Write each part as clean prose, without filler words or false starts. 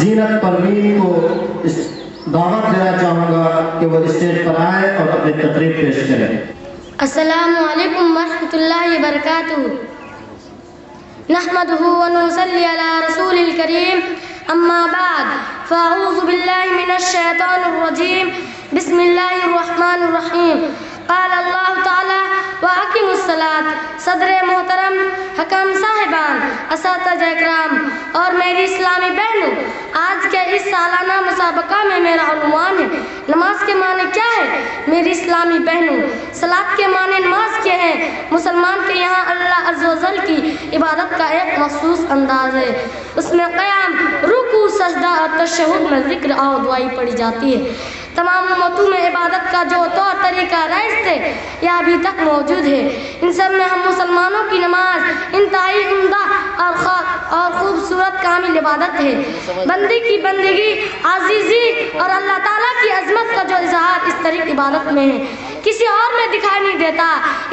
زینت پروین کو دعوت دینا چاہوں گا کہ وہ اسٹیج پر آئے اور اپنی تقریر پیش کریں۔ السلام علیکم ورحمۃ اللہ وبرکاتہ۔ نحمدہ ونصلی علی رسول الکریم، اما بعد فاعوذ باللہ من الشیطان الرجیم، بسم اللہ الرحمن الرحیم۔ قال اللہ تعالی وَأَقِمُوا الصَّلَاةَ۔ صدر محترم، حکم صاحبان، اساتذہ اکرام اور میری اسلامی بہنوں، آج کے اس سالانہ مسابقہ میں میرا عنوان ہے نماز کے معنی کیا ہے؟ میری اسلامی بہنوں، صلاۃ کے معنی نماز کے ہیں۔ مسلمان کے یہاں اللہ عز و جل کی عبادت کا ایک مخصوص انداز ہے، اس میں قیام، رکوع، سجدہ اور تشہد میں ذکر اور دعائی پڑھی جاتی ہے۔ تمام امتوں میں عبادت کا جو طور طریقہ رائج تھے یہ ابھی تک موجود ہے۔ ان سب میں ہم مسلمانوں کی نماز انتہائی عمدہ اور خوبصورت کامل عبادت ہے۔ بندی کی بندگی، عاجزی اور اللہ تعالیٰ کی عظمت کا جو اظہار اس طریق عبادت میں ہے کسی اور میں دکھائی نہیں دیتا۔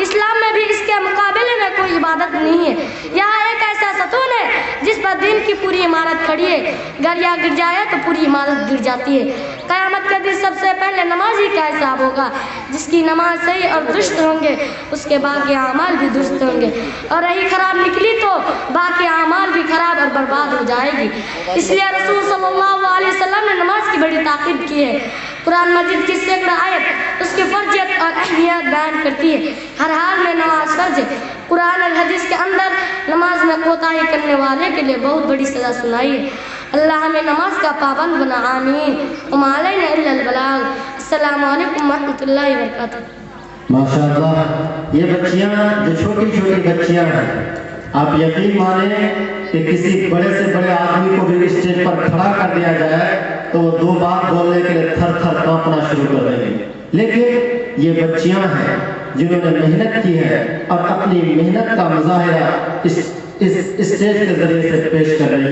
اسلام میں بھی اس کے مقابلے میں کوئی عبادت نہیں ہے۔ یہاں ایک ایسا ستون ہے جس پر دین کی پوری عمارت کھڑی ہے، گر یا گر جائے تو پوری عمارت گر جاتی ہے۔ قیامت کے دن سب سے پہلے نمازی کا حساب ہوگا۔ جس کی نماز صحیح اور درست ہوں گے اس کے باقی اعمال بھی درست ہوں گے، اور رہی خراب نکلی تو باقی اعمال بھی خراب اور برباد ہو جائے گی۔ اس لیے رسول صلی اللہ علیہ وسلم نے نماز کی بڑی تاکید کی ہے۔ قرآن مجید کی سینکڑوں آیت اس کی فرضیت اور اہمیت بیان کرتی ہے۔ ہر حال میں نماز فرض ہے۔ قرآن اور حدیث کے اندر نماز میں کوتاہی کرنے والے کے لیے بہت بڑی سزا سنائی ہے۔ اللہ ہمیں نماز کا پابند بنا، آمین۔ وما علینا الا البلاغ۔ السلام علیکم ورحمۃ اللہ وبرکاتہ۔ ماشاءاللہ، یہ بچیاں جو چھوٹی چھوٹی بچیاں ہیں، آپ یقین مانیں کہ کسی بڑے سے بڑے آدمی کو بھی اسٹیج پر کھڑا کر دیا جائے تو وہ دو بات بولنے کے لیے تھر تھر کانپنا شروع کر دیں گے، لیکن یہ بچیاں ہیں جنہوں نے محنت کی ہے اور اپنی محنت کا مظاہرہ اس اسٹیج کے ذریعے سے پیش کر رہی ہیں۔